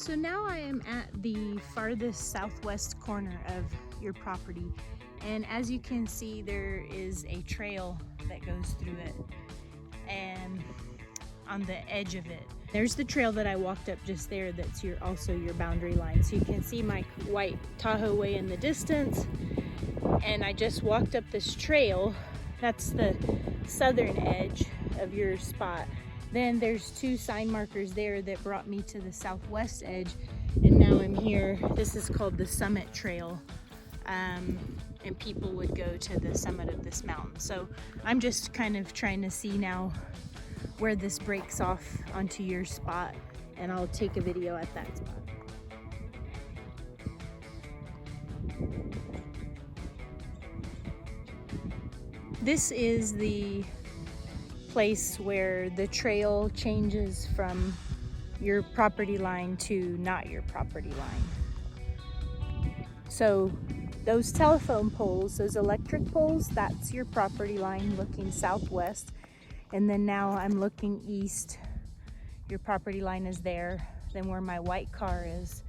So now I am at the farthest southwest corner of your property, and as you can see, there is a trail that goes through it, and on the edge of it there's the trail that I walked up just there. That's also your boundary line. So you can see my white Tahoe way in the distance, and I just walked up this trail. That's the southern edge of your spot. Then there's two sign markers there that brought me to the southwest edge, and now I'm here. This is called the Summit Trail, and people would go to the summit of this mountain. So I'm just kind of trying to see now where this breaks off onto your spot, and I'll take a video at that spot. This is the place where the trail changes from your property line to not your property line. So those telephone poles, those electric poles, that's your property line looking southwest. And then now I'm looking east. Your property line is there. Then where my white car is